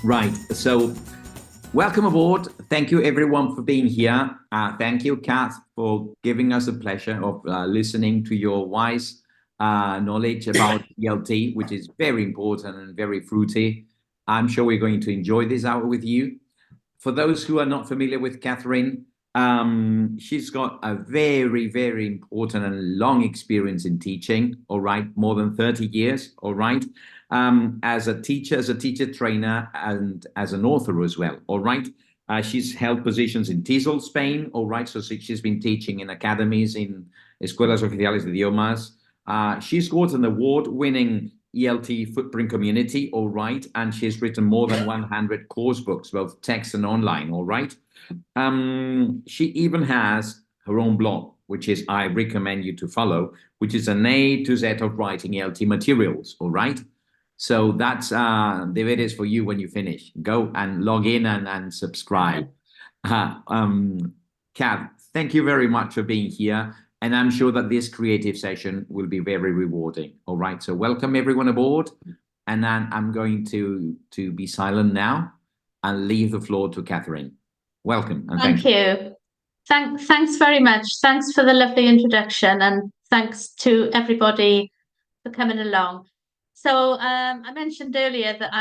Right. So welcome aboard. Thank you, everyone, for being here. Thank you, Kath, for giving us the pleasure of listening to your wise knowledge about ELT, which is very important and very fruity. I'm sure we're going to enjoy this hour with you. For those who are not familiar with Katherine, she's got a very, very important and long experience in teaching, all right, more than 30 years, all right, as a teacher trainer, and as an author as well, all right. She's held positions in TESOL, Spain, all right, so she's been teaching in academies, in Escuelas Oficiales de Idiomas. She's got an award-winning ELT footprint community, all right, and she's written more than 100 course books, both text and online, all right. She even has her own blog, which is I recommend you to follow, which is an A to Z of writing ELT materials, all right. So that's there it is for you when you finish. Go and log in and subscribe. Kath, thank you very much for being here. And I'm sure that this creative session will be very rewarding. All right, so welcome everyone aboard. And then I'm going to be silent now and leave the floor to Katherine. Welcome and thank you. Thanks very much. Thanks for the lovely introduction, and thanks to everybody for coming along. So I mentioned earlier that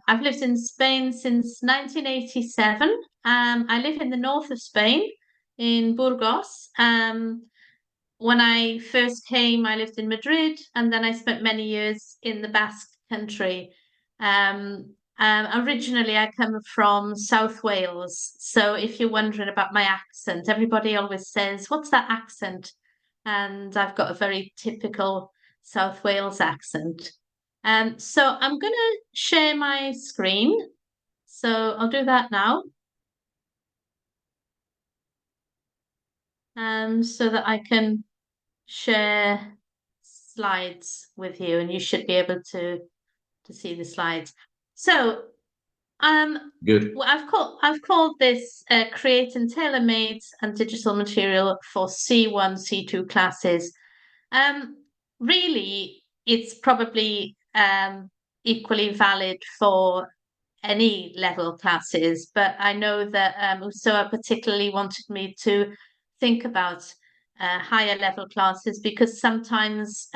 I've lived in Spain since 1987. I live in the north of Spain, in Burgos. When I first came, I lived in Madrid, and then I spent many years in the Basque Country. Originally, I come from South Wales. So if you're wondering about my accent, everybody always says, "What's that accent?" And I've got a very typical South Wales accent. So I'm going to share my screen. So I'll do that now. So that I can share slides with you, and you should be able to see the slides. So good. Well, I've called this creating tailor-made and digital material for C1, C2 classes. Really, it's probably equally valid for any level classes, but I know that Usoa particularly wanted me to think about higher level classes, because sometimes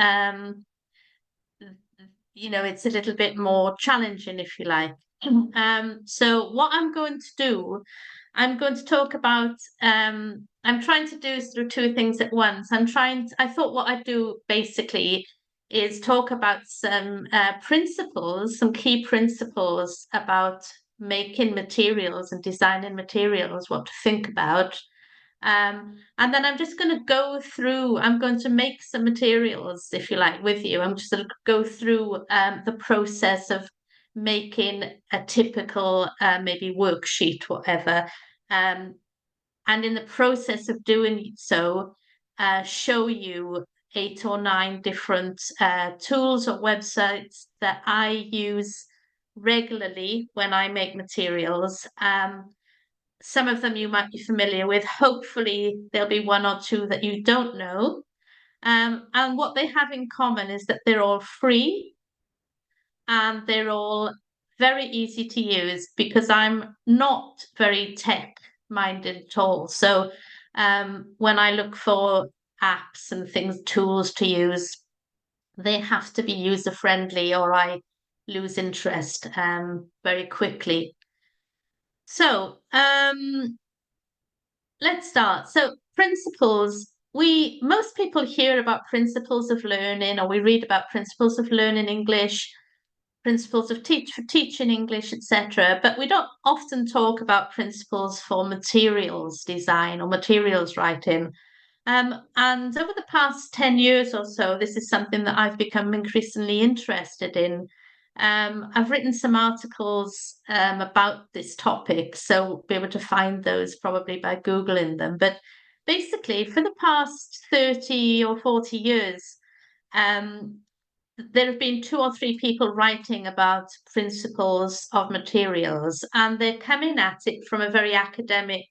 it's a little bit more challenging, if you like. So what I'm going to do, I'm going to talk about, I'm trying to do through two things at once. I thought what I'd do basically is talk about some principles, some key principles about making materials and designing materials, what to think about. And then I'm just going to go through, I'm going to make some materials, if you like, with you. I'm just going to go through the process of making a typical maybe worksheet, whatever. And in the process of doing so, show you 8 or 9 different tools or websites that I use regularly when I make materials. Some of them you might be familiar with. Hopefully there'll be one or two that you don't know. And what they have in common is that they're all free, and they're all very easy to use, because I'm not very tech minded at all. So when I look for apps and things, tools to use, they have to be user friendly, or I lose interest very quickly. So let's start. So principles. Most people hear about principles of learning, or we read about principles of learning English, principles of teaching English, etc. But we don't often talk about principles for materials design or materials writing. And over the past 10 years or so, this is something that I've become increasingly interested in. I've written some articles about this topic, so we'll be able to find those probably by Googling them. But basically, for the past 30 or 40 years, there have been 2 or 3 people writing about principles of materials, and they're coming at it from a very academic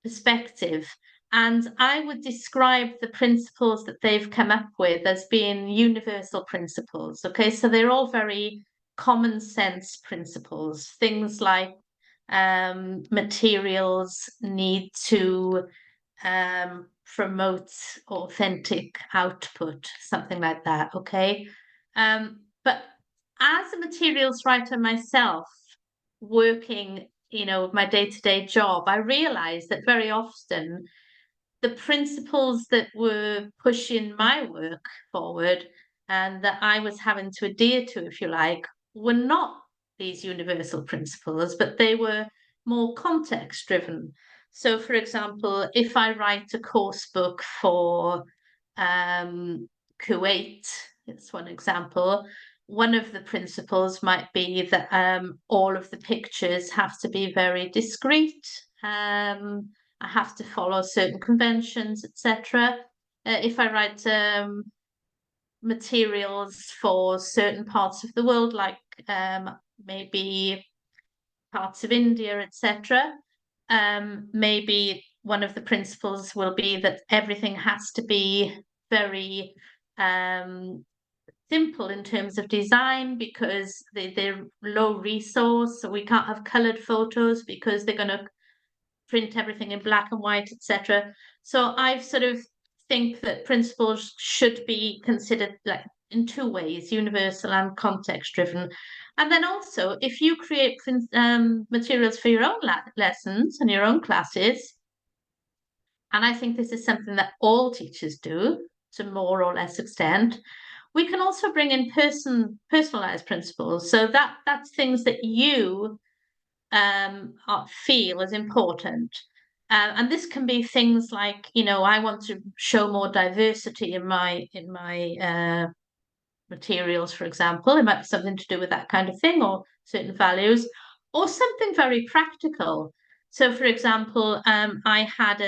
perspective. And I would describe the principles that they've come up with as being universal principles. Okay, so they're all very common sense principles, things like materials need to promote authentic output, something like that, okay? But as a materials writer myself, working, my day-to-day job, I realized that very often the principles that were pushing my work forward and that I was having to adhere to, if you like, were not these universal principles, but they were more context driven. So, for example, if I write a course book for Kuwait, it's one example. One of the principles might be that all of the pictures have to be very discreet. I have to follow certain conventions, etc. If I write materials for certain parts of the world, like maybe parts of India, etc., maybe one of the principles will be that everything has to be very simple in terms of design because they're low resource, so we can't have colored photos because they're going to print everything in black and white, etc. So I sort of think that principles should be considered like in two ways, universal and context driven. And then also, if you create materials for your own lessons and your own classes, and I think this is something that all teachers do to more or less extent, we can also bring in personalized principles. So that's things that you feel is important. And this can be things like, I want to show more diversity in my materials, for example. It might be something to do with that kind of thing, or certain values, or something very practical. So, for example, I had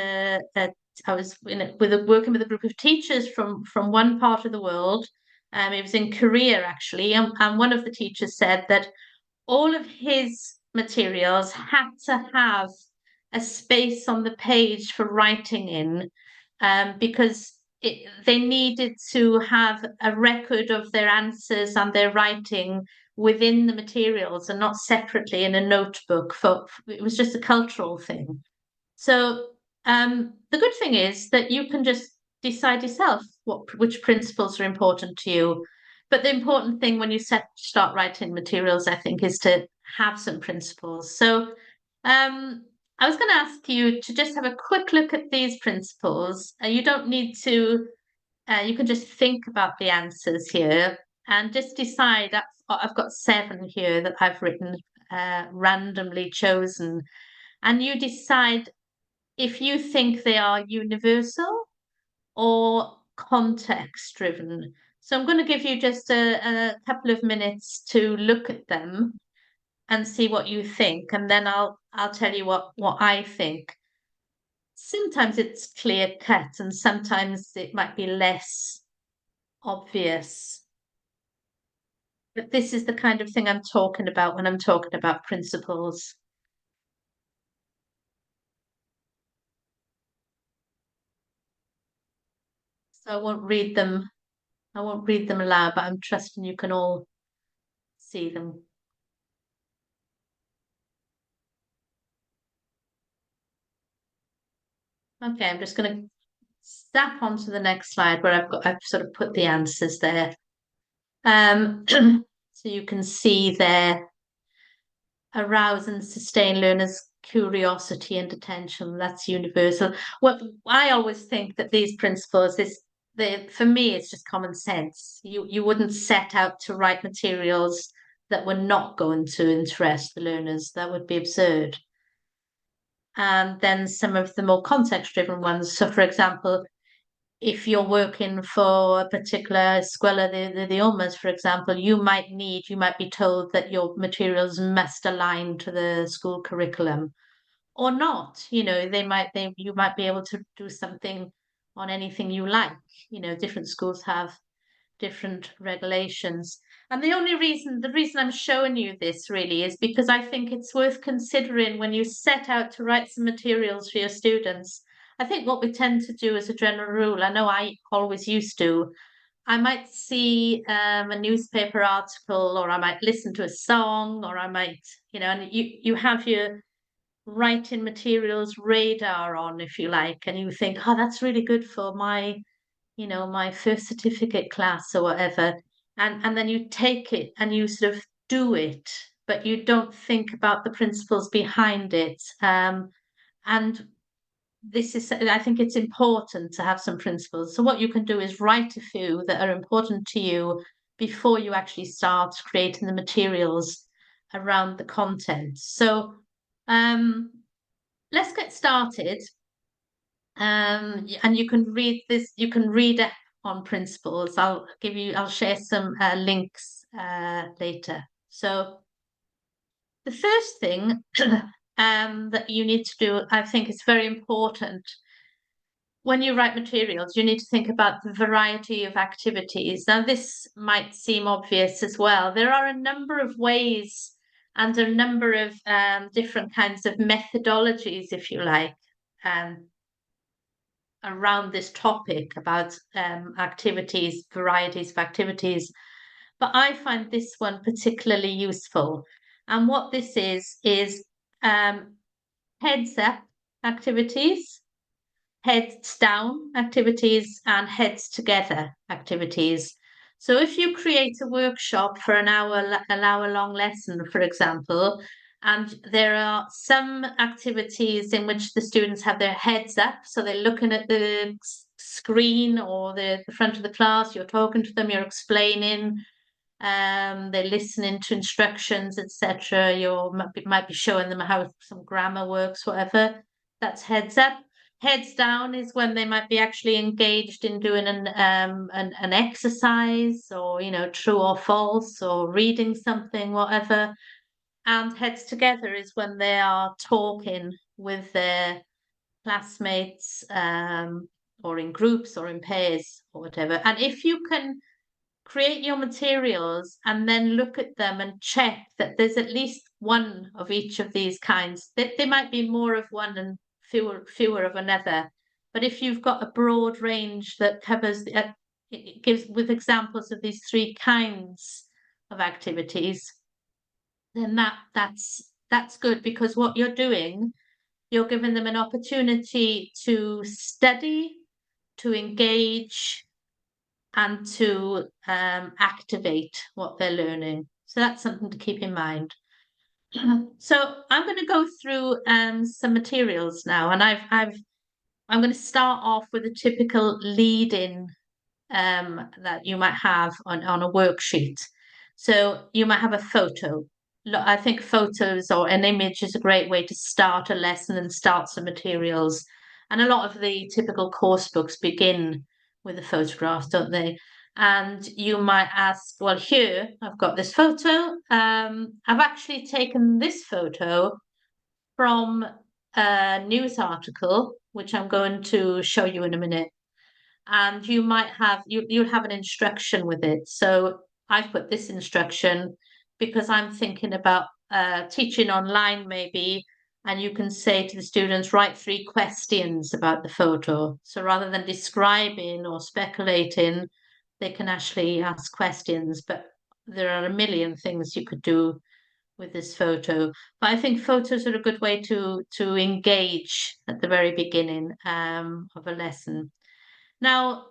I was working with a group of teachers from one part of the world. It was in Korea, actually, and one of the teachers said that all of his materials had to have a space on the page for writing in, because they needed to have a record of their answers and their writing within the materials and not separately in a notebook. It was just a cultural thing. So the good thing is that you can just decide yourself which principles are important to you. But the important thing when you start writing materials, I think, is to have some principles. So I was going to ask you to just have a quick look at these principles. You don't need to, you can just think about the answers here and just decide. I've got 7 here that I've written, randomly chosen. And you decide if you think they are universal or context driven. So I'm going to give you just a couple of minutes to look at them and see what you think, and then I'll tell you what I think. Sometimes it's clear cut and sometimes it might be less obvious. But this is the kind of thing I'm talking about when I'm talking about principles. So I won't read them aloud, but I'm trusting you can all see them. Okay, I'm just going to step onto the next slide where I've sort of put the answers there. So you can see there, arouse and sustain learners' curiosity and attention. That's universal. What I always think that these principles, for me, it's just common sense. You wouldn't set out to write materials that were not going to interest the learners. That would be absurd. And then some of the more context-driven ones. So, for example, if you're working for a particular escuela de idiomas, for example, you might be told that your materials must align to the school curriculum or not. You might be able to do something on anything you like. Different schools have different regulations. And the reason I'm showing you this really is because I think it's worth considering when you set out to write some materials for your students. I think what we tend to do as a general rule, I know I always used to, I might see a newspaper article, or I might listen to a song, or I might, and you have your writing materials radar on, if you like, and you think, oh, that's really good for my, my first certificate class or whatever. And then you take it and you sort of do it, but you don't think about the principles behind it. And I think it's important to have some principles. So what you can do is write a few that are important to you before you actually start creating the materials around the content. So let's get started. And you can read this, you can read it on principles. I'll share some links later. So the first thing that you need to do, I think is very important. When you write materials, you need to think about the variety of activities. Now, this might seem obvious as well. There are a number of ways and a number of different kinds of methodologies, if you like, around this topic about activities, varieties of activities. But I find this one particularly useful. And what this is heads up activities, heads down activities, and heads together activities. So if you create a workshop for an hour long lesson, for example, and there are some activities in which the students have their heads up, so they're looking at the screen or the front of the class, you're talking to them, you're explaining, they're listening to instructions, etc. You might be showing them how some grammar works, whatever. That's heads up. Heads down is when they might be actually engaged in doing an exercise, or true or false, or reading something, whatever. And heads together is when they are talking with their classmates, or in groups or in pairs or whatever. And if you can create your materials and then look at them and check that there's at least one of each of these kinds. There might be more of one and fewer of another. But if you've got a broad range that covers, it gives with examples of these three kinds of activities, then that's good, because what you're doing, you're giving them an opportunity to study, to engage, and to activate what they're learning. So that's something to keep in mind. So I'm going to go through some materials now, and I'm going to start off with a typical lead-in that you might have on a worksheet. So you might have a photo. I think photos or an image is a great way to start a lesson and start some materials. And a lot of the typical course books begin with a photograph, don't they? And you might ask, well, here I've got this photo. I've actually taken this photo from a news article, which I'm going to show you in a minute. And you might have you'll have an instruction with it. So I've put this instruction because I'm thinking about teaching online, maybe, and you can say to the students, write 3 questions about the photo. So rather than describing or speculating, they can actually ask questions. But there are a million things you could do with this photo. But I think photos are a good way to engage at the very beginning of a lesson. Now,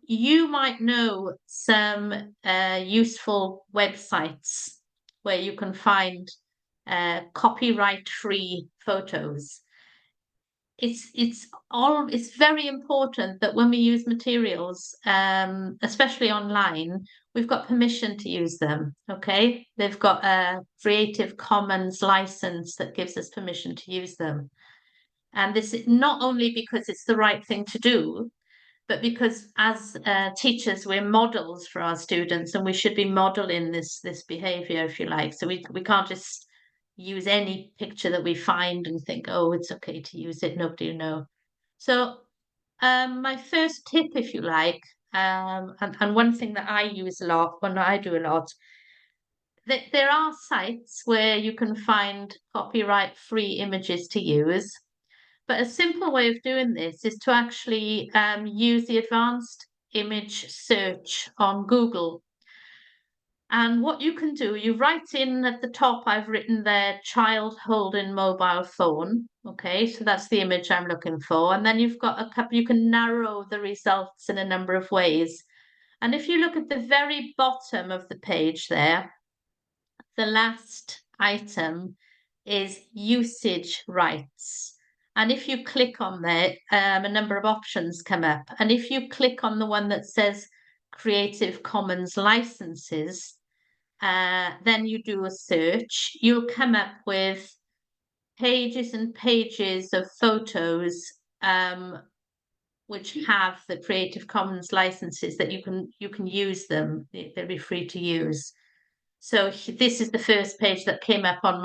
you might know some useful websites where you can find copyright-free photos. It's very important that when we use materials, especially online, we've got permission to use them. Okay, they've got a Creative Commons license that gives us permission to use them, and this is not only because it's the right thing to do, but because as teachers, we're models for our students, and we should be modeling this behavior, if you like. So we can't just use any picture that we find and think, oh, it's okay to use it, nobody will know. So my first tip, if you like, and one thing that I use a lot, when I do a lot, there are sites where you can find copyright-free images to use. But a simple way of doing this is to actually use the advanced image search on Google. And what you can do, you write in at the top, I've written there, child holding mobile phone. Okay, so that's the image I'm looking for. And then you've got a couple, you can narrow the results in a number of ways. And if you look at the very bottom of the page there, the last item is usage rights. And if you click on there, a number of options come up. And if you click on the one that says Creative Commons licenses, then you do a search, you'll come up with pages and pages of photos which have the Creative Commons licenses that you can use them. They'll be free to use. So this is the first page that came up on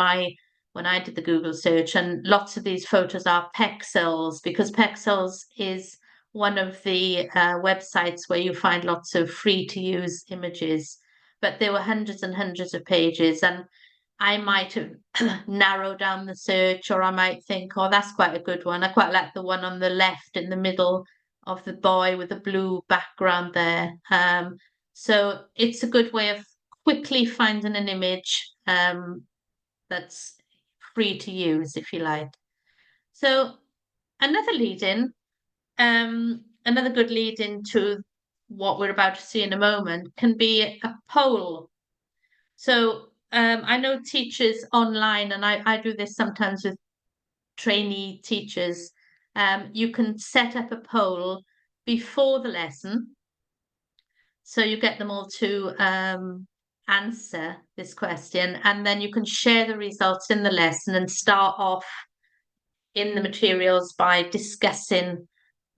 when I did the Google search, and lots of these photos are Pexels, because Pexels is one of the websites where you find lots of free to use images. But there were hundreds and hundreds of pages, and I might have narrowed down the search, or I might think, oh, that's quite a good one. I quite like the one on the left in the middle of the boy with the blue background there. So it's a good way of quickly finding an image that's free to use, if you like. So another lead-in, another good lead-in to what we're about to see in a moment can be a poll. So I know teachers online, and I do this sometimes with trainee teachers, you can set up a poll before the lesson. So you get them all to answer this question, and then you can share the results in the lesson and start off in the materials by discussing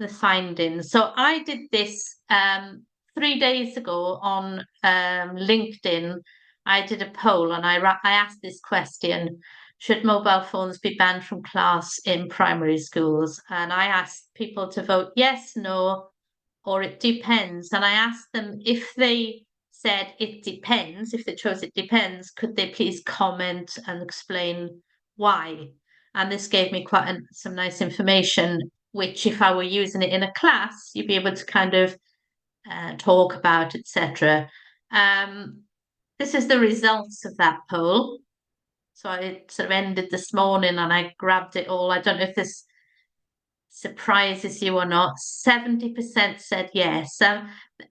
the findings. So I did this 3 days ago on LinkedIn. I did a poll, and I asked this question: should mobile phones be banned from class in primary schools? And I asked people to vote yes, no, or it depends. And I asked them, if they said it depends, if they chose it depends, could they please comment and explain why? And this gave me quite some nice information, which if I were using it in a class, you'd be able to kind of talk about, etc. This is the results of that poll. So I sort of ended this morning and I grabbed it all. I don't know if this surprises you or not. 70% said yes.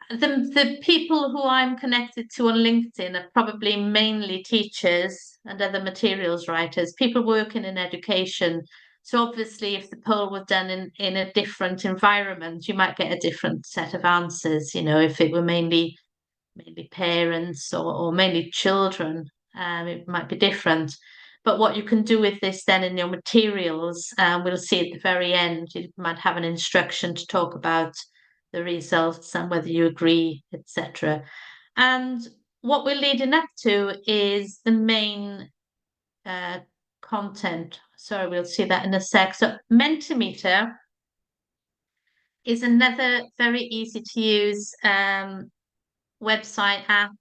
The people who I'm connected to on LinkedIn are probably mainly teachers and other materials writers, people working in education. So obviously, if the poll was done in a different environment, you might get a different set of answers. You know, if it were mainly parents or mainly children, it might be different. But what you can do with this then in your materials, we'll see at the very end, you might have an instruction to talk about the results and whether you agree, etc. And what we're leading up to is the main content. Sorry, we'll see that in a sec. So Mentimeter is another very easy to use website app.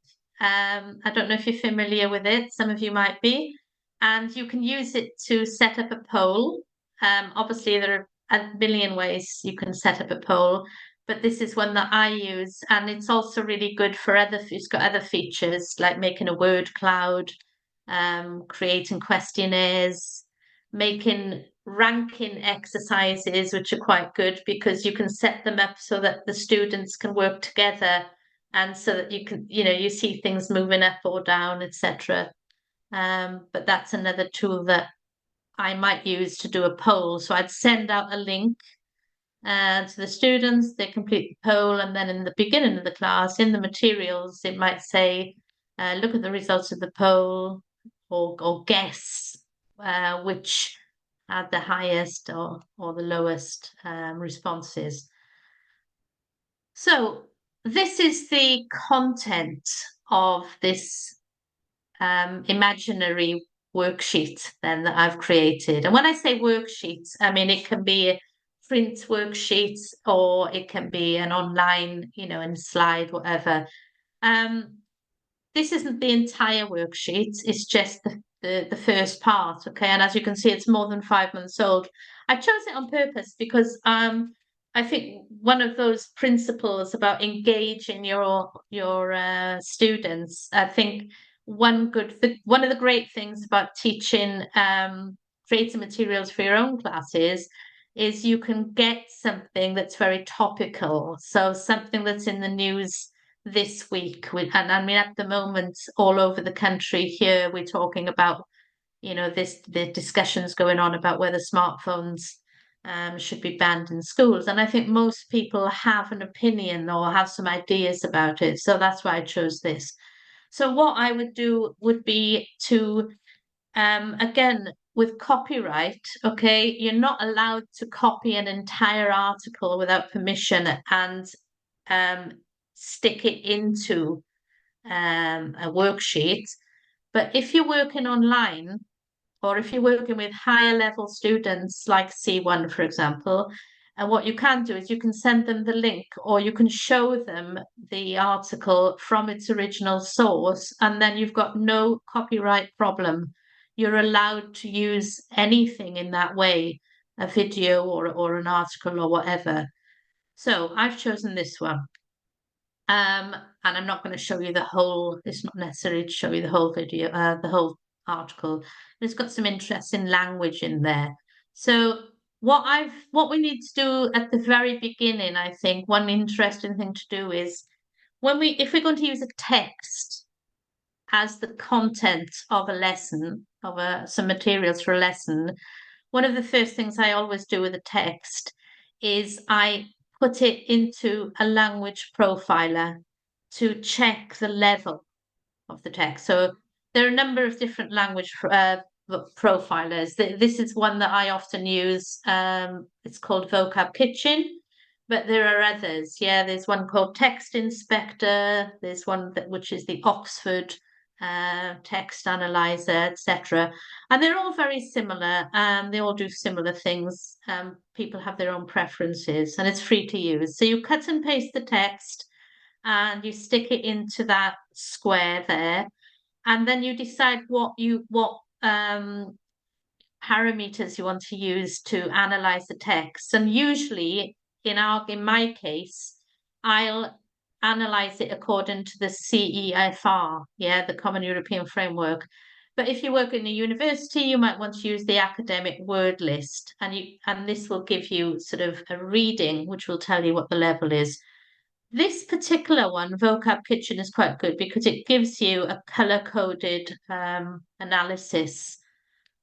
I don't know if you're familiar with it. Some of you might be. And you can use it to set up a poll. Obviously, there are a million ways you can set up a poll, but this is one that I use. And it's also really good for it's got other features like making a word cloud, creating questionnaires, making ranking exercises, which are quite good because you can set them up so that the students can work together, and so that you can, you see things moving up or down, etc. But that's another tool that I might use to do a poll. So I'd send out a link to the students, they complete the poll, and then in the beginning of the class, in the materials, it might say, look at the results of the poll, or guess which had the highest or the lowest responses. So this is the content of this imaginary worksheet then that I've created. And when I say worksheets, I mean it can be a print worksheet, or it can be an online, in slide, whatever. This isn't the entire worksheet, it's just the first part, okay? And as you can see, it's more than 5 months old. I chose it on purpose because I think one of those principles about engaging your students, I think one of the great things about teaching creating materials for your own classes is you can get something that's very topical. So something that's in the news this week, and I mean at the moment all over the country here we're talking about, the discussions going on about whether smartphones should be banned in schools. And I think most people have an opinion or have some ideas about it. So that's why I chose this. So what I would do would be to, again, with copyright, okay, you're not allowed to copy an entire article without permission and stick it into a worksheet. But if you're working online, or if you're working with higher level students like C1, for example, and what you can do is you can send them the link or you can show them the article from its original source, and then you've got no copyright problem. You're allowed to use anything in that way, a video or an article or whatever. So I've chosen this one. And I'm not going to show you the whole, it's not necessary to show you the whole video, the whole article. It's got some interesting language in there. So what we need to do at the very beginning, I think one interesting thing to do is if we're going to use a text as the content of a lesson, some materials for a lesson, one of the first things I always do with a text is I put it into a language profiler to check the level of the text. So there are a number of different language profilers. This is one that I often use. It's called Vocab Kitchen, but there are others. Yeah, there's one called Text Inspector. There's one which is the Oxford text analyzer, etc. And they're all very similar. They all do similar things. People have their own preferences, and it's free to use. So you cut and paste the text, and you stick it into that square there, and then you decide what parameters you want to use to analyze the text. And usually, in my case, I'll analyze it according to the CEFR, the Common European Framework. But if you work in a university, you might want to use the academic word list, and this will give you sort of a reading, which will tell you what the level is. This particular one, Vocab Kitchen, is quite good because it gives you a color-coded analysis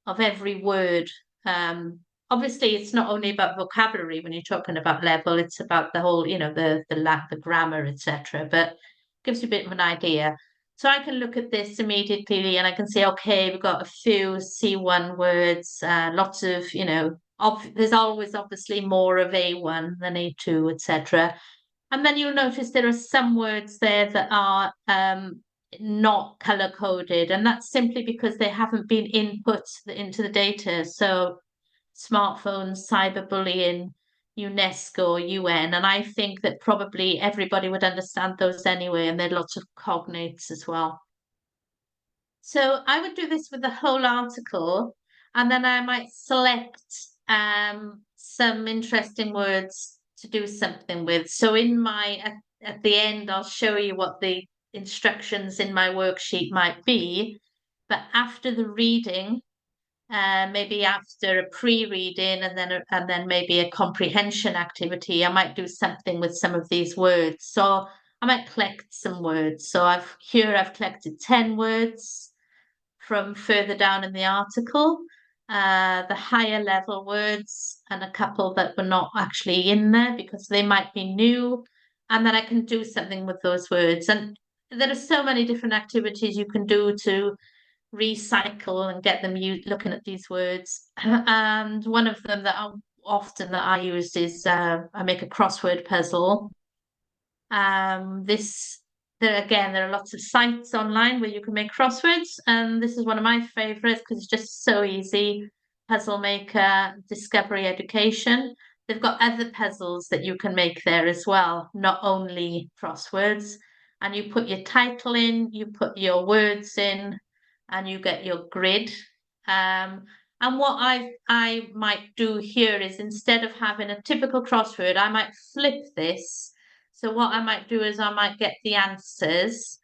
of every word. Obviously, it's not only about vocabulary when you're talking about level, it's about the whole, the grammar, etc. But it gives you a bit of an idea. So I can look at this immediately and I can say, okay, we've got a few C1 words, lots of, there's always obviously more of A1 than A2, etc. And then you'll notice there are some words there that are not color coded, and that's simply because they haven't been input into the data. So smartphones, cyberbullying, UNESCO, UN, and I think that probably everybody would understand those anyway, and there are lots of cognates as well. So I would do this with the whole article, and then I might select some interesting words to do something with. So at the end, I'll show you what the instructions in my worksheet might be. But after the reading, maybe after a pre-reading and then maybe a comprehension activity, I might do something with some of these words. So I might collect some words. So I've collected 10 words from further down in the article. The higher level words and a couple that were not actually in there because they might be new, and then I can do something with those words. And there are so many different activities you can do to recycle and get them looking at these words. And one of them that I use is I make a crossword puzzle. There are lots of sites online where you can make crosswords, and this is one of my favorites because it's just so easy. Puzzle Maker, Discovery Education. They've got other puzzles that you can make there as well, not only crosswords. And you put your title in, you put your words in, and you get your grid. And what I might do here is, instead of having a typical crossword, I might flip this. So what I might do is I might get the answers,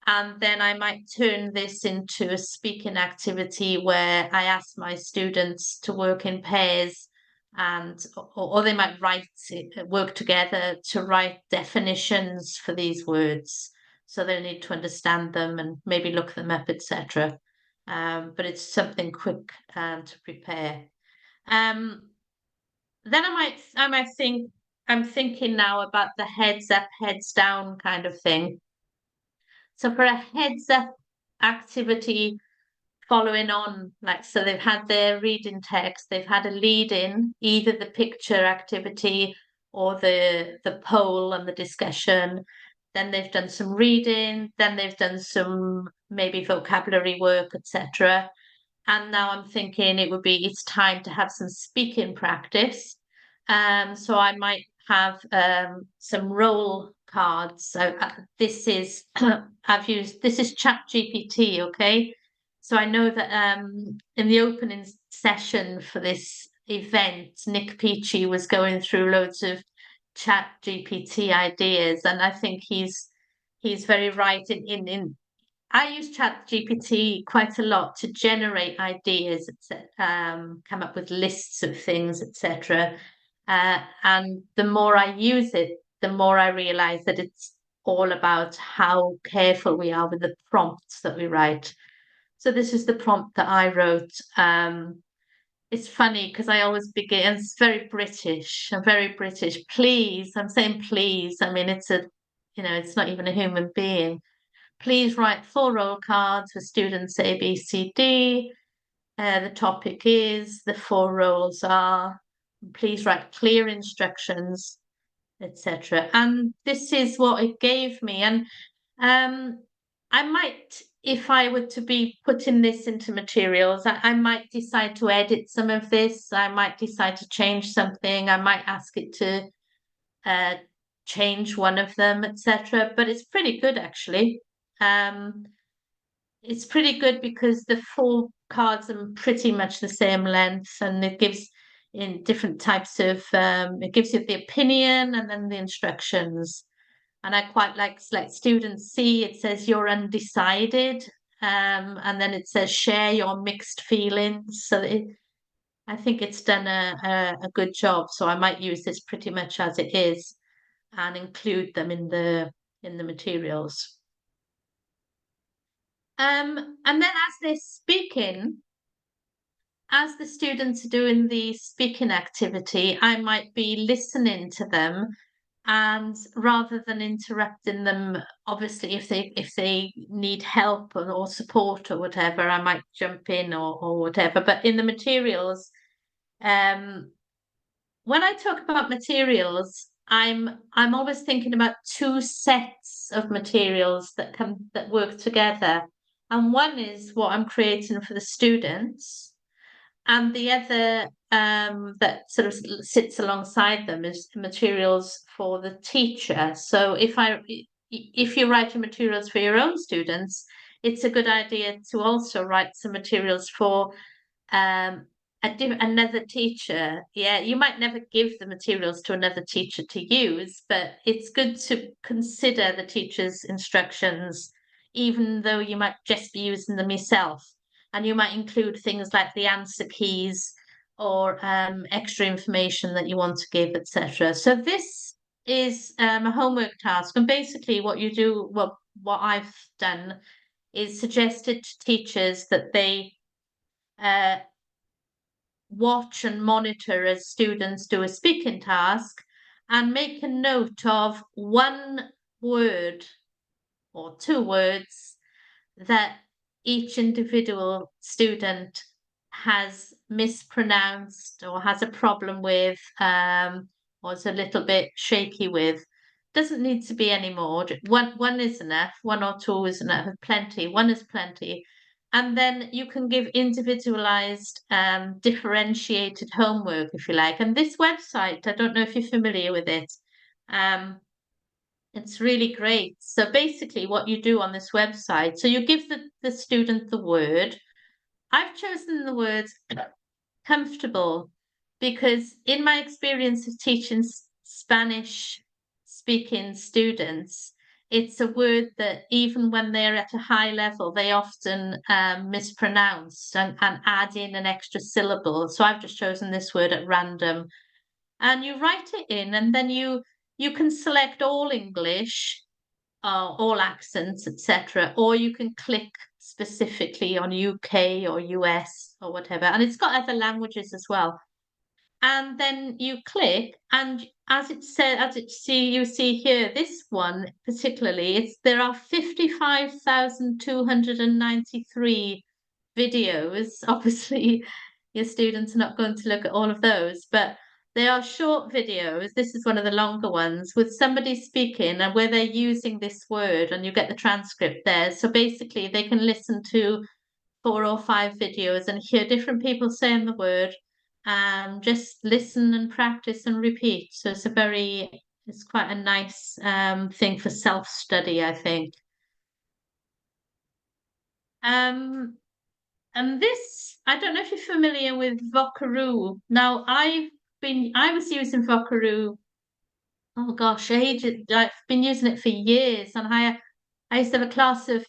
and then I might turn this into a speaking activity where I ask my students to work in pairs, and or they might work together to write definitions for these words. So they need to understand them and maybe look them up, etc. But it's something quick to prepare. Then I might think, I'm thinking now about the heads up, heads down kind of thing. So for a heads up activity following on, like, so they've had their reading text, they've had a lead in, either the picture activity or the poll and the discussion. Then they've done some reading, then they've done some maybe vocabulary work, etc. And now I'm thinking it's time to have some speaking practice. So I might have some role cards. So this is this is ChatGPT, okay? So I know that in the opening session for this event, Nick Peachy was going through loads of ChatGPT ideas, and I think he's very right in I use ChatGPT quite a lot to generate ideas, come up with lists of things, etc. And the more I use it, the more I realize that it's all about how careful we are with the prompts that we write. So this is the prompt that I wrote. It's funny because I always begin, it's very British. I'm very British. Please, I'm saying please. I mean, it's it's not even a human being. Please write 4 roll cards for students A, B, C, D. The topic is, the 4 roles are, please write clear instructions, etc. And this is what it gave me. And I might, if I were to be putting this into materials, I might decide to edit some of this. I might decide to change something. I might ask it to change one of them, etc. But it's pretty good, actually. It's pretty good because the 4 cards are pretty much the same length, and it gives in different types of it gives you the opinion and then the instructions. And I quite like student C, it says you're undecided, and then it says share your mixed feelings. So I think it's done a good job. So I might use this pretty much as it is and include them in the materials. And then as they're speaking, as the students are doing the speaking activity, I might be listening to them, and rather than interrupting them, obviously if they need help or support or whatever, I might jump in or whatever. But in the materials, when I talk about materials, I'm always thinking about 2 sets of materials that work together. And one is what I'm creating for the students, and the other that sort of sits alongside them is materials for the teacher. So if you're writing materials for your own students, it's a good idea to also write some materials for another teacher. Yeah, you might never give the materials to another teacher to use, but it's good to consider the teacher's instructions, even though you might just be using them yourself. And you might include things like the answer keys or extra information that you want to give, etc. So this is a homework task, and basically what you do, what I've done, is suggested to teachers that they watch and monitor as students do a speaking task, and make a note of 1 word or 2 words that each individual student has mispronounced or has a problem with, or is a little bit shaky with. Doesn't need to be any more. One is enough. 1 or 2 is enough. Plenty. 1 is plenty. And then you can give individualized, differentiated homework, if you like. And this website, I don't know if you're familiar with it. It's really great. So basically what you do on this website, so you give the student the word, I've chosen the word comfortable because in my experience of teaching Spanish speaking students, it's a word that even when they're at a high level, they often mispronounce and add in an extra syllable. So I've just chosen this word at random, and you write it in, and then you can select all English, all accents, etc., or you can click specifically on UK or US or whatever, and it's got other languages as well. And then you click, and as it said, you see here, this one particularly, there are 55,293 videos. Obviously, your students are not going to look at all of those, but they are short videos. This is one of the longer ones with somebody speaking and where they're using this word, and you get the transcript there. So basically, they can listen to 4 or 5 videos and hear different people saying the word, and just listen and practice and repeat. So it's quite a nice thing for self-study, I think. And this, I don't know if you're familiar with Vocaroo. Now, I was using Vocaroo, oh gosh, ages. I've been using it for years, and I used to have a class of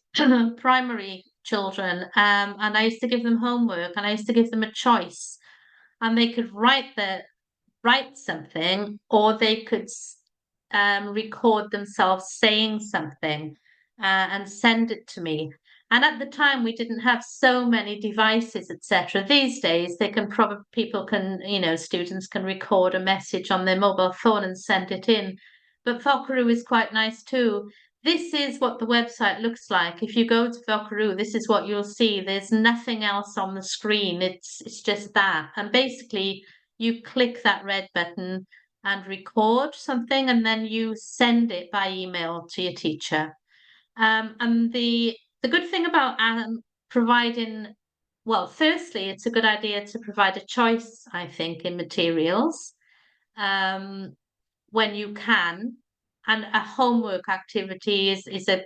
primary children, and I used to give them homework, and I used to give them a choice, and they could write something, or they could record themselves saying something and send it to me. And at the time, we didn't have so many devices, etc. These days, students can record a message on their mobile phone and send it in. But Vocaroo is quite nice too. This is what the website looks like. If you go to Vocaroo, this is what you'll see. There's nothing else on the screen. It's just that. And basically, you click that red button and record something, and then you send it by email to your teacher. And the good thing about providing, well, firstly, it's a good idea to provide a choice, I think, in materials when you can. And a homework activity is a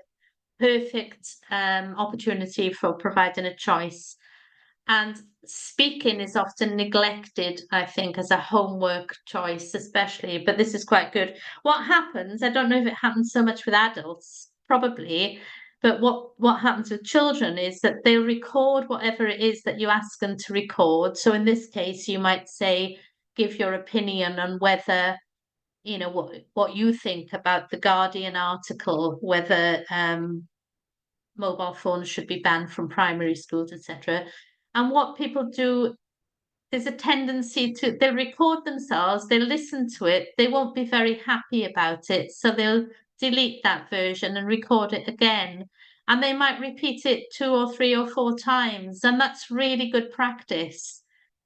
perfect opportunity for providing a choice. And speaking is often neglected, I think, as a homework choice, especially, but this is quite good. What happens, I don't know if it happens so much with adults, probably, but what happens with children is that they'll record whatever it is that you ask them to record. So in this case, you might say, give your opinion on whether, what you think about the Guardian article, whether mobile phones should be banned from primary schools, etc. And what people do, there's a tendency they record themselves, they listen to it, they won't be very happy about it, so they'll delete that version and record it again. And they might repeat it 2 or 3 or 4 times, and that's really good practice.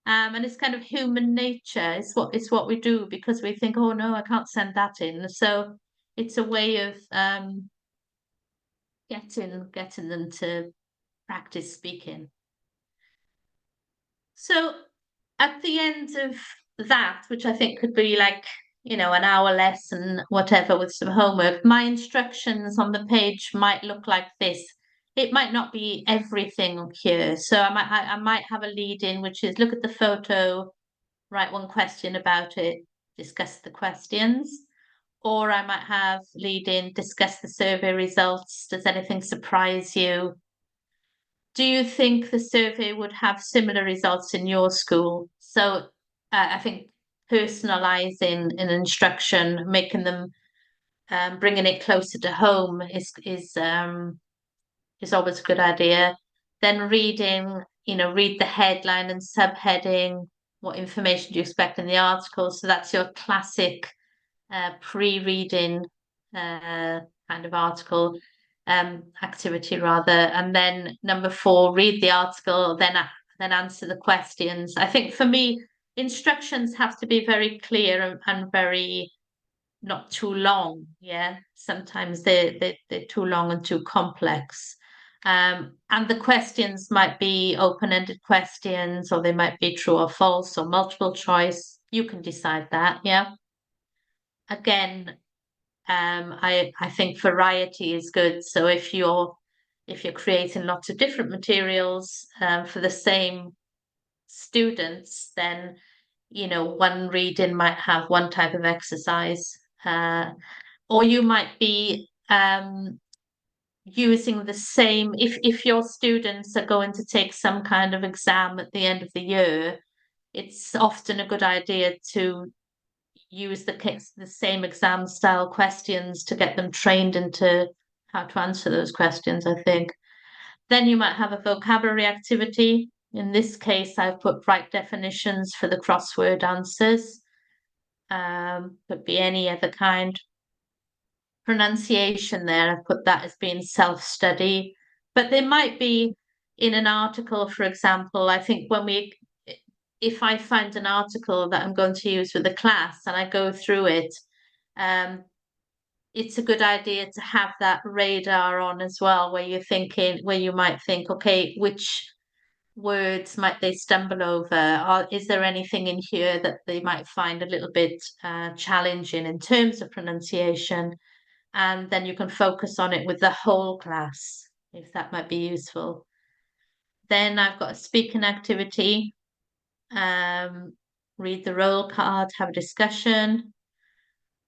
And it's kind of human nature. It's what we do because we think, oh no, I can't send that in. So it's a way of getting them to practice speaking. So at the end of that, which I think could be like, an hour lesson, whatever, with some homework, my instructions on the page might look like this. It might not be everything here. So I might have a lead in, which is look at the photo, write one question about it, discuss the questions. Or I might have lead in, discuss the survey results. Does anything surprise you? Do you think the survey would have similar results in your school? So I think personalizing an instruction, making them, bringing it closer to home is always a good idea. Then reading, read the headline and subheading. What information do you expect in the article? So that's your classic pre-reading kind of article. Activity rather. And then number 4, read the article, then answer the questions. I think for me, instructions have to be very clear and very not too long. Yeah, sometimes they're too long and too complex. And the questions might be open-ended questions, or they might be true or false or multiple choice. You can decide that. Yeah. Again, I think variety is good. So if you're if you're creating lots of different materials for the same students, then, you know, one reading might have one type of exercise, or you might be using the same, if your students are going to take some kind of exam at the end of the year, it's often a good idea to use the same exam style questions to get them trained into how to answer those questions, I think. Then you might have a vocabulary activity. In this case, I've put right definitions for the crossword answers. Could be any other kind. Pronunciation there, I've put that as being self-study. But there might be in an article, for example, I think if I find an article that I'm going to use with the class and I go through it, it's a good idea to have that radar on as well, where you might think, okay, which words might they stumble over? Or is there anything in here that they might find a little bit challenging in terms of pronunciation? And then you can focus on it with the whole class, if that might be useful. Then I've got a speaking activity. Read the roll card, have a discussion.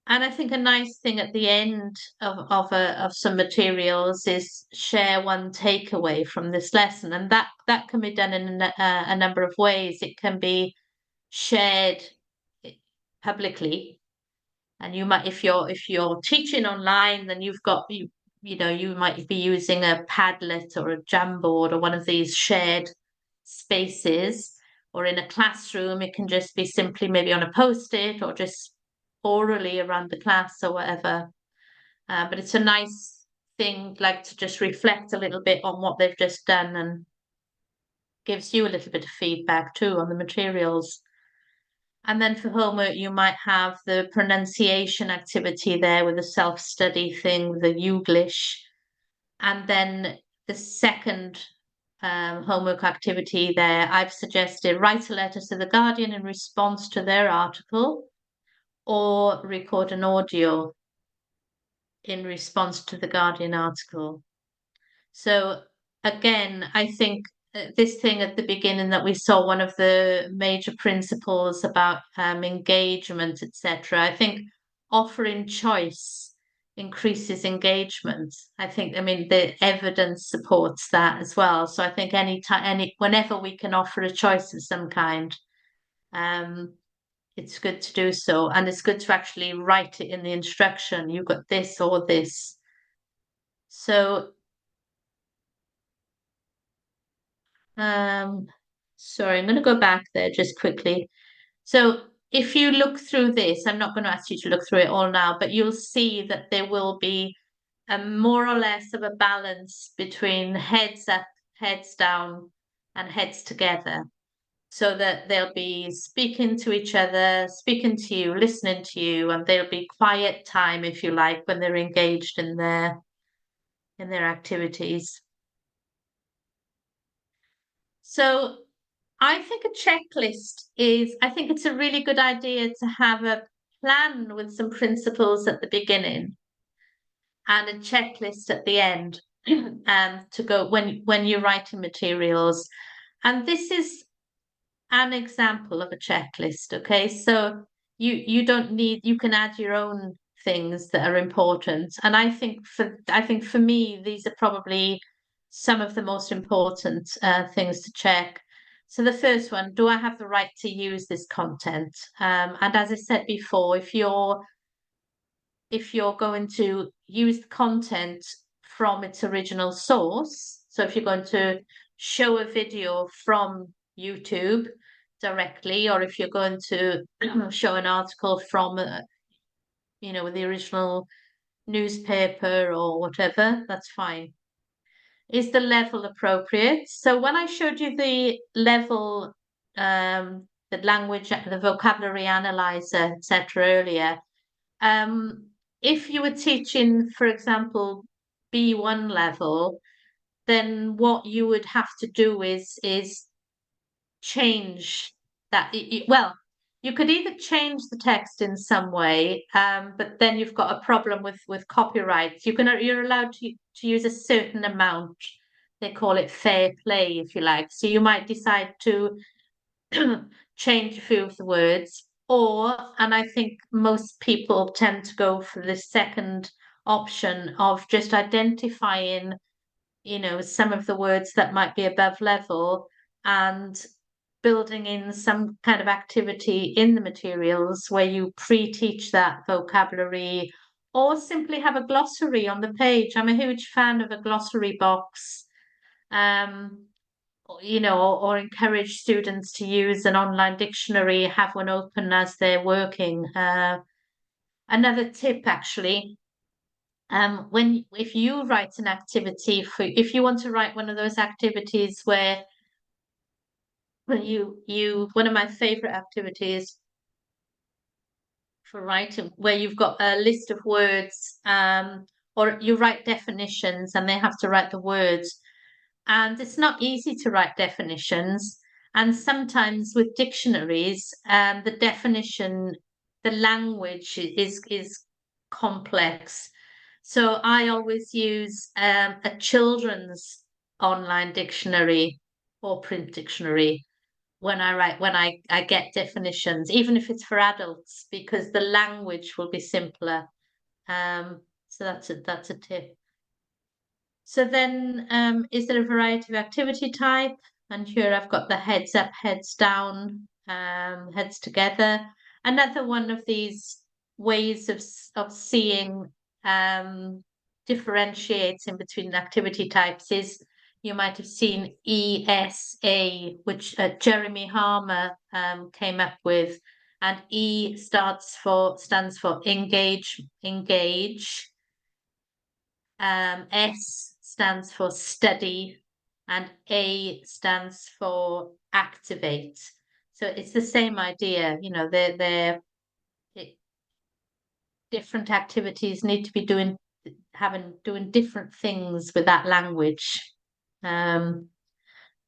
And I think a nice thing at the end of some materials is share one takeaway from this lesson, and that can be done in a number of ways. It can be shared publicly, and you might, if you're teaching online, then you know you might be using a Padlet or a Jamboard or one of these shared spaces, or in a classroom, it can just be simply maybe on a post-it or just orally around the class or whatever. But it's a nice thing, like, to just reflect a little bit on what they've just done, and gives you a little bit of feedback too on the materials. And then for homework, you might have the pronunciation activity there with the self-study thing, the Youglish. And then the second homework activity there, I've suggested write a letter to the Guardian in response to their article, or record an audio in response to the Guardian article. So again, I think this thing at the beginning that we saw, one of the major principles about engagement, etc. I think offering choice increases engagement. I mean, the evidence supports that as well. So I think whenever we can offer a choice of some kind, it's good to do so. And it's good to actually write it in the instruction. You've got this or this. So, sorry, I'm going to go back there just quickly. So if you look through this, I'm not going to ask you to look through it all now, but you'll see that there will be a more or less of a balance between heads up, heads down, and heads together. So that they'll be speaking to each other, speaking to you, listening to you, and there'll be quiet time, if you like, when they're engaged in their activities. So I think a checklist I think it's a really good idea to have a plan with some principles at the beginning and a checklist at the end to go when you're writing materials. And this is an example of a checklist, okay? So you don't need, you can add your own things that are important. And I think for me, these are probably some of the most important things to check. So the first one, do I have the right to use this content? And as I said before, if you're going to use the content from its original source, so if you're going to show a video from YouTube directly, or if you're going to show an article from, the original newspaper or whatever, that's fine. Is the level appropriate? So when I showed you the level, the language, the vocabulary analyzer, etc. earlier, if you were teaching, for example, B1 level, then what you would have to do is change that. Well, you could either change the text in some way, but then you've got a problem with copyright. You're allowed to use a certain amount. They call it fair play, if you like. So you might decide to change a few of the words, and I think most people tend to go for the second option of just identifying, some of the words that might be above level and building in some kind of activity in the materials where you pre-teach that vocabulary, or simply have a glossary on the page. I'm a huge fan of a glossary box. Or encourage students to use an online dictionary, have one open as they're working. Another tip, actually, if you write an activity if you want to write one of those activities where one of my favorite activities for writing, where you've got a list of words, or you write definitions and they have to write the words. And it's not easy to write definitions. And sometimes with dictionaries, the definition, the language is complex. So I always use a children's online dictionary or print dictionary when I get definitions, even if it's for adults, because the language will be simpler. So that's a tip. So then, is there a variety of activity type? And here I've got the heads up, heads down, heads together. Another one of these ways of seeing, differentiating between activity types is, you might have seen ESA, which Jeremy Harmer came up with, and E stands for engage. S stands for study, and A stands for activate. So it's the same idea, they're different activities need to be doing different things with that language. Are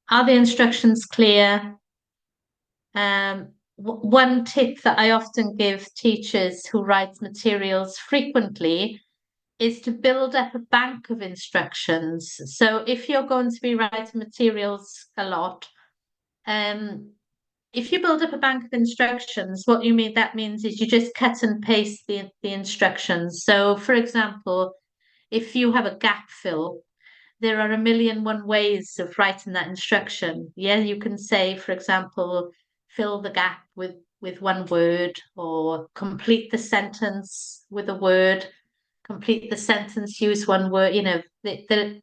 the instructions clear? One tip that I often give teachers who write materials frequently is to build up a bank of instructions. So if you're going to be writing materials a lot, if you build up a bank of instructions, that means is you just cut and paste the instructions. So for example, if you have a gap fill, there are 1,000,001 ways of writing that instruction. Yeah, you can say, for example, fill the gap with one word, or complete the sentence with a word, complete the sentence, use one word. There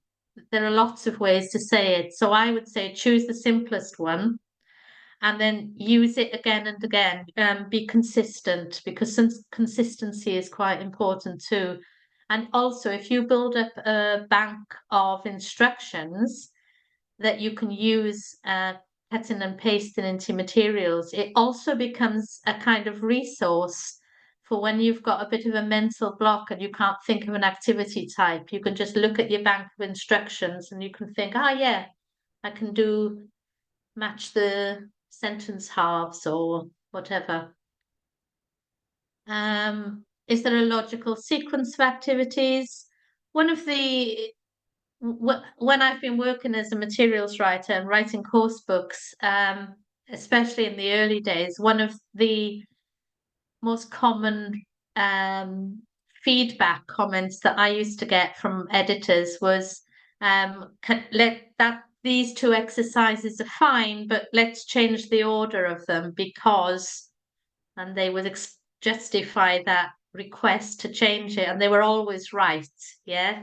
are lots of ways to say it. So I would say choose the simplest one and then use it again and again. Be consistent, because consistency is quite important too. And also, if you build up a bank of instructions that you can use, cutting and pasting into materials, it also becomes a kind of resource for when you've got a bit of a mental block and you can't think of an activity type. You can just look at your bank of instructions and you can think, yeah, I can match the sentence halves or whatever. Is there a logical sequence of activities? When I've been working as a materials writer and writing course books, especially in the early days, one of the most common feedback comments that I used to get from editors was, these two exercises are fine, but let's change the order of them because, and they would justify that request to change it, and they were always right. Yeah.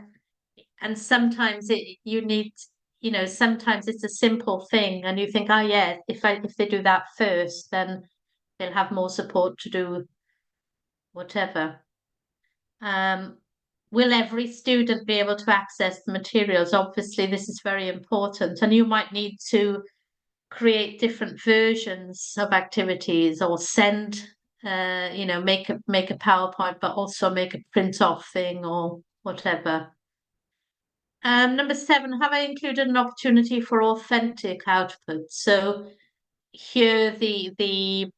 And sometimes sometimes it's a simple thing and you think, yeah, if they do that first, then they'll have more support to do whatever. Will every student be able to access the materials? Obviously, this is very important, and you might need to create different versions of activities, or send, make a PowerPoint, but also make a print off thing or whatever. Number 7, have I included an opportunity for authentic output? So here the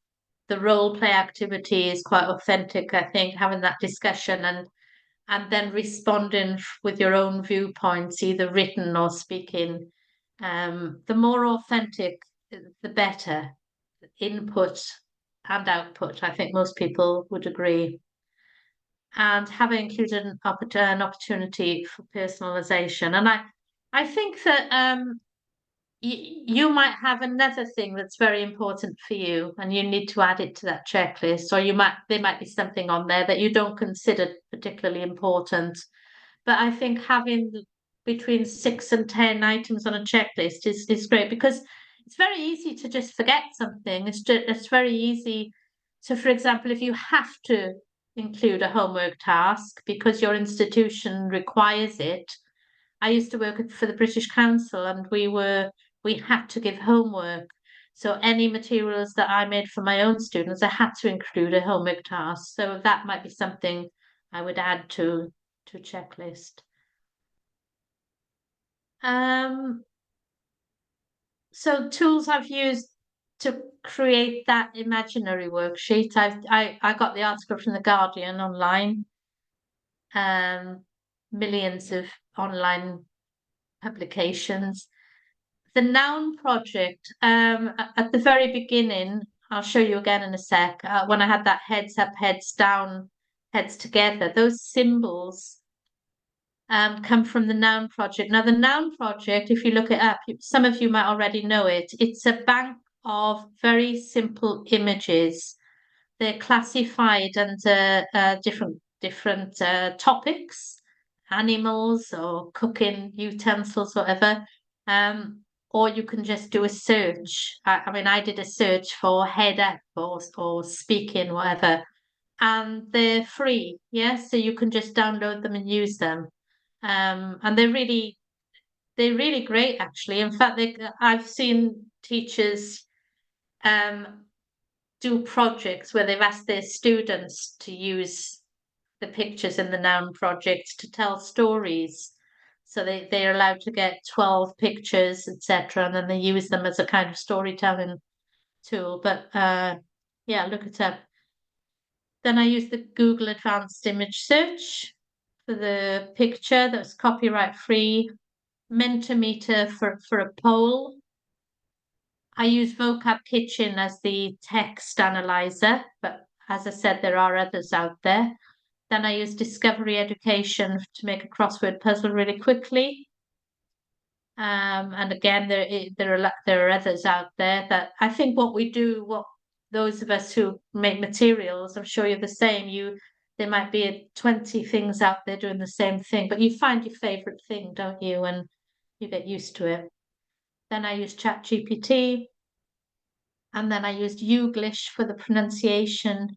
the role play activity is quite authentic, I think, having that discussion and then responding with your own viewpoints, either written or speaking. The more authentic, the better input and output. I think most people would agree. And having included an opportunity for personalization. And I think that you might have another thing that's very important for you, and you need to add it to that checklist, or there might be something on there that you don't consider particularly important. But I think having between 6 and 10 items on a checklist is great, because it's very easy to just forget something. It's very easy. So, for example, if you have to include a homework task because your institution requires it. I used to work for the British Council, and we had to give homework. So any materials that I made for my own students, I had to include a homework task. So that might be something I would add to checklist. So tools I've used to create that imaginary worksheet. I got the article from The Guardian online. Millions of online publications. The noun project, at the very beginning, I'll show you again in a sec, when I had that heads up, heads down, heads together, those symbols come from the noun project. Now, the noun project, if you look it up, some of you might already know it. It's a bank of very simple images. They're classified under different topics, animals or cooking utensils, whatever. Or you can just do a search. I mean, I did a search for head up or speaking, whatever, and they're free. Yeah, so you can just download them and use them. And they're really great, actually. In fact, I've seen teachers do projects where they've asked their students to use the pictures in the noun project to tell stories. So they're allowed to get 12 pictures, etc., and then they use them as a kind of storytelling tool. But yeah, look it up. Then I use the Google Advanced Image Search for the picture that's copyright free. Mentimeter for a poll. I use Vocab Kitchen as the text analyzer, but as I said, there are others out there. Then I use Discovery Education to make a crossword puzzle really quickly. And again, there are others out there that I think what those of us who make materials, I'm sure you're the same. There might be 20 things out there doing the same thing, but you find your favorite thing, don't you? And you get used to it. Then I use ChatGPT. And then I used Youglish for the pronunciation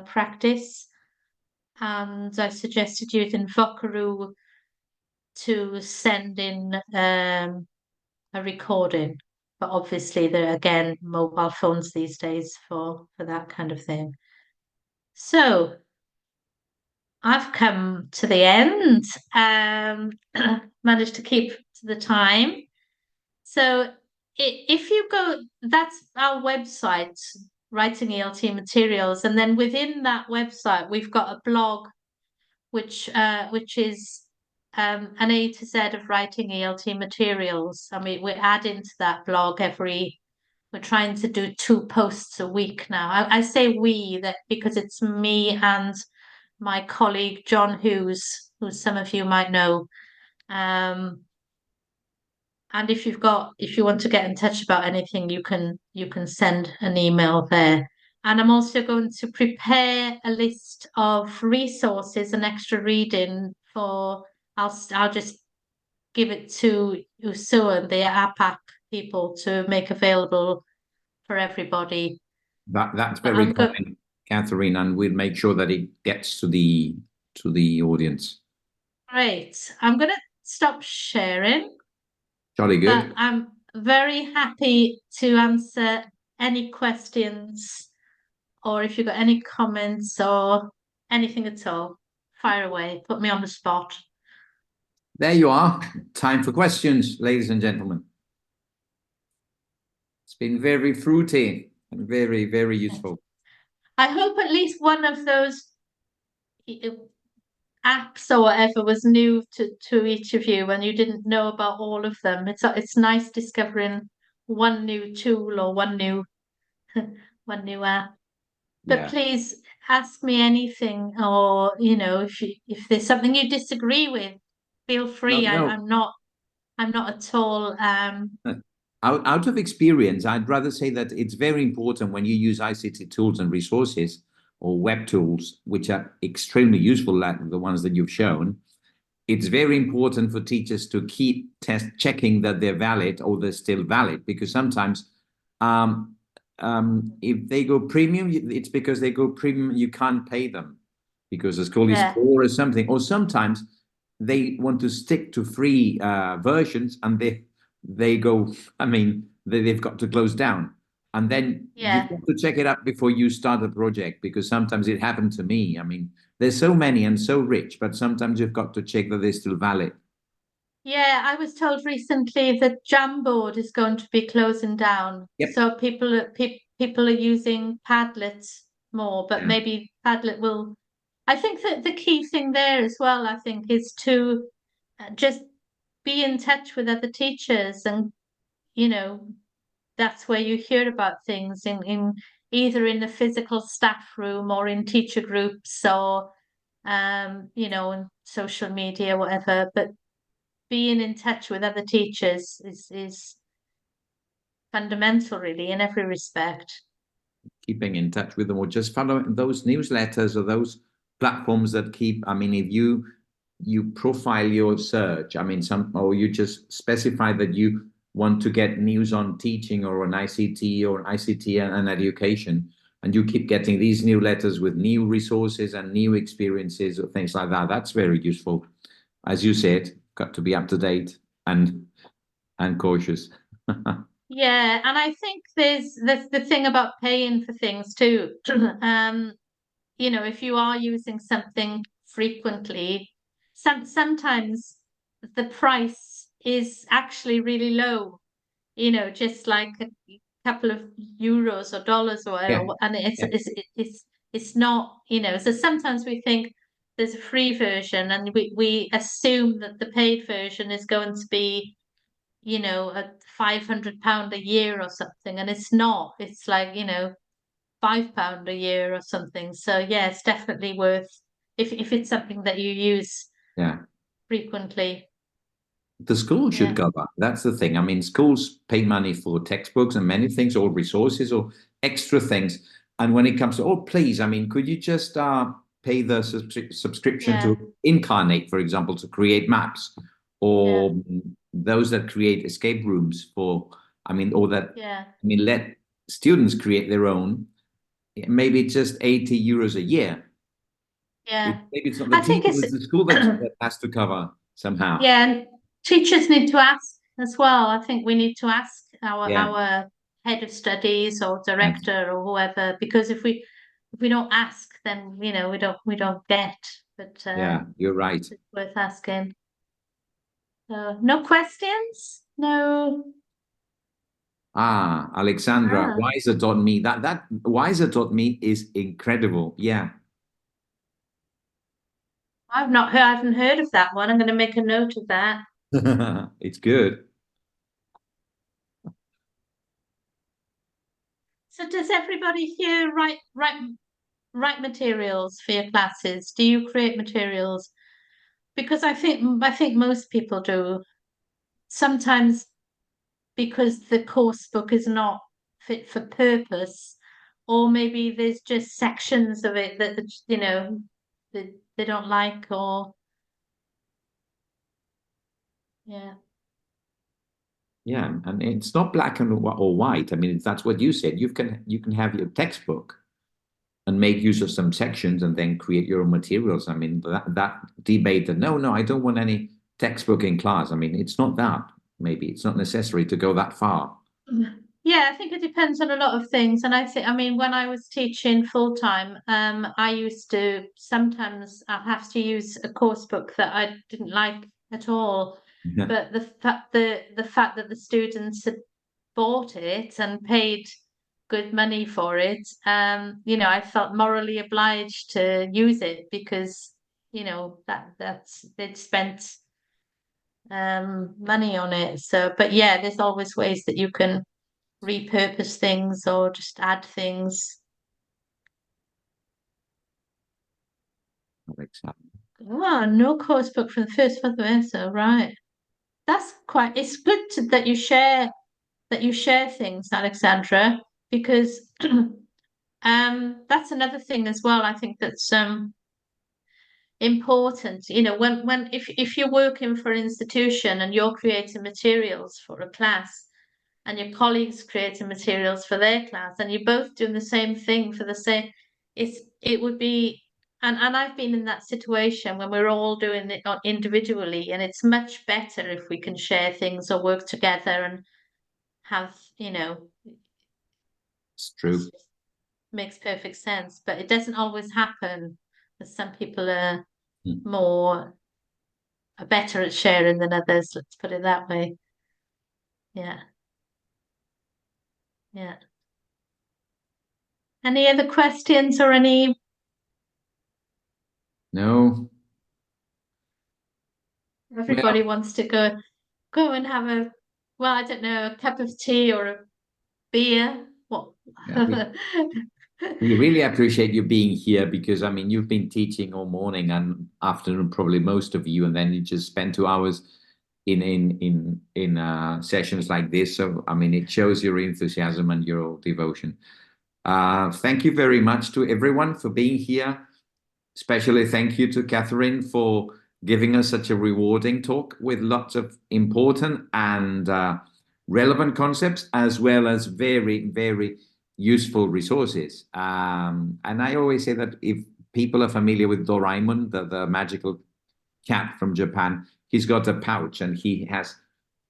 practice. And I suggested using Vocaroo to send in a recording. But obviously, there are, again, mobile phones these days for that kind of thing. So I've come to the end. Managed to keep to the time. So if you go, that's our website, Writing ELT Materials, and then within that website we've got a blog, which is an A to Z of Writing ELT Materials. I mean, we're adding to that blog we're trying to do 2 posts a week now. I say we that because it's me and my colleague John Hughes, who some of you might know. And if you want to get in touch about anything, you can send an email there. And I'm also going to prepare a list of resources and extra reading for. I'll just give it to USU and the APAC people to make available for everybody. That's very kind, Katherine, and we'll make sure that it gets to the audience. Great. I'm going to stop sharing. Jolly good. But I'm very happy to answer any questions, or if you've got any comments or anything at all, fire away, put me on the spot. There you are. Time for questions, ladies and gentlemen. It's been very fruity and very, very useful. I hope at least one of those apps or whatever was new to each of you and you didn't know about all of them. It's nice discovering one new tool or one new one new app. But Yeah. please ask me anything, or if there's something you disagree with, feel No, free. no. I'm not at all Out of experience, I'd rather say that it's very important when you use ICT tools and resources or web tools, which are extremely useful, like the ones that you've shown. It's very important for teachers to keep checking that they're valid or they're still valid, because sometimes um, if they go premium, it's because they go premium, you can't pay them because the school is yeah, poor or something. Or sometimes they want to stick to free versions and they go, I mean, they've got to close down. And then you've yeah. got to check it up before you start a project, because sometimes it happened to me. I mean, there's so many and so rich, but sometimes you've got to check that they're still valid. Yeah, I was told recently that Jamboard is going to be closing down. Yep. So people are using Padlet more, but Yeah. maybe Padlet will. I think that the key thing there as well, I think, is to just be in touch with other teachers, and you know that's where you hear about things in either in the physical staff room or in teacher groups or in social media, whatever. But being in touch with other teachers is fundamental, really, in every respect. Keeping in touch with them, or just following those newsletters or those platforms that keep, I mean, if you profile your search, I mean, or you just specify that you want to get news on teaching or on ICT or ICT and education, and you keep getting these newsletters with new resources and new experiences or things like that, that's very useful. As you said, got to be up to date and cautious. Yeah, and I think there's the thing about paying for things too. If you are using something frequently, sometimes the price is actually really low, just like a couple of euros or dollars or whatever, Yeah, and yeah, it's not, so sometimes we think there's a free version and we assume that the paid version is going to be a £500 a year or something, and it's not. It's like £5 a year or something. So yeah, it's definitely worth, if it's something that you use yeah. frequently. The school should Yeah, cover. That's the thing. I mean, schools pay money for textbooks and many things, or resources, or extra things. And when it comes to, oh, please, I mean, could you just pay the subscription yeah, to Incarnate, for example, to create maps, yeah, or those that create escape rooms for, I mean, or that, yeah, I mean, let students create their own. Maybe it's just €80 a year. yeah. Maybe it's not the I think teacher, it's it's the school that has to cover somehow. yeah, and teachers need to ask as well. I think we need to ask Yeah. our head of studies or Yeah. director or whoever, because if we don't ask, then we don't get. But Yeah, you're right. it's worth asking. No questions? No. Alexandra, Ah, wiser.me. That wiser.me is incredible. Yeah. I haven't heard of that one. I'm going to make a note of that. It's good. So does everybody here write materials for your classes? Do you create materials? Because I think most people do. Sometimes because the course book is not fit for purpose, or maybe there's just sections of it that that they don't like, or yeah, Yeah, and it's not black and or white. I mean, that's what you said. You can have your textbook and make use of some sections and then create your own materials. I mean, that debate that no, no, I don't want any textbook in class. I mean, it's not that. Maybe it's not necessary to go that far. yeah. I think it depends on a lot of things, and I mean, when I was teaching full time, I used to sometimes I have to use a course book that I didn't like at all, but the fact that the students had bought it and paid good money for it, you know, I felt morally obliged to use it because, you know, they'd spent money on it. So, but yeah, there's always ways that you can repurpose things or just add things. Oh, no course book from the first for the so right. That's quite, it's good that you share things, Alexandra, because that's another thing as well. I think that's important. You know, when if you're working for an institution and you're creating materials for a class and your colleagues creating materials for their class and you're both doing the same thing for the same, it would be, and I've been in that situation when we're all doing it individually, and it's much better if we can share things or work together and have, you know, It's true. Makes perfect sense, but it doesn't always happen. Some people are more are better at sharing than others, let's put it that way. Yeah. Yeah. Any other questions or any? No. Everybody wants to go and have a, well, I don't know, a cup of tea or a beer. What? Yeah, we really appreciate you being here because, I mean, you've been teaching all morning and afternoon, probably most of you, and then you just spend 2 hours in sessions like this. So, I mean, it shows your enthusiasm and your devotion. Thank you very much to everyone for being here. Especially thank you to Katherine for giving us such a rewarding talk with lots of important and relevant concepts, as well as very, very useful resources. And I always say that if people are familiar with Doraemon, the magical cat from Japan, he's got a pouch and he has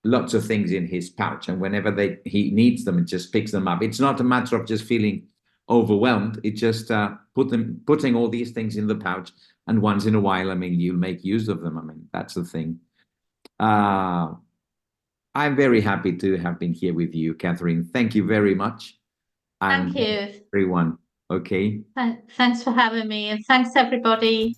lots of things in his pouch. And whenever he needs them, it just picks them up. It's not a matter of just feeling overwhelmed. It's just putting all these things in the pouch. And once in a while, I mean, you'll make use of them. I mean, that's the thing. I'm very happy to have been here with you, Katherine. Thank you very much. And Thank you, everyone. Okay. Thanks for having me, and thanks everybody.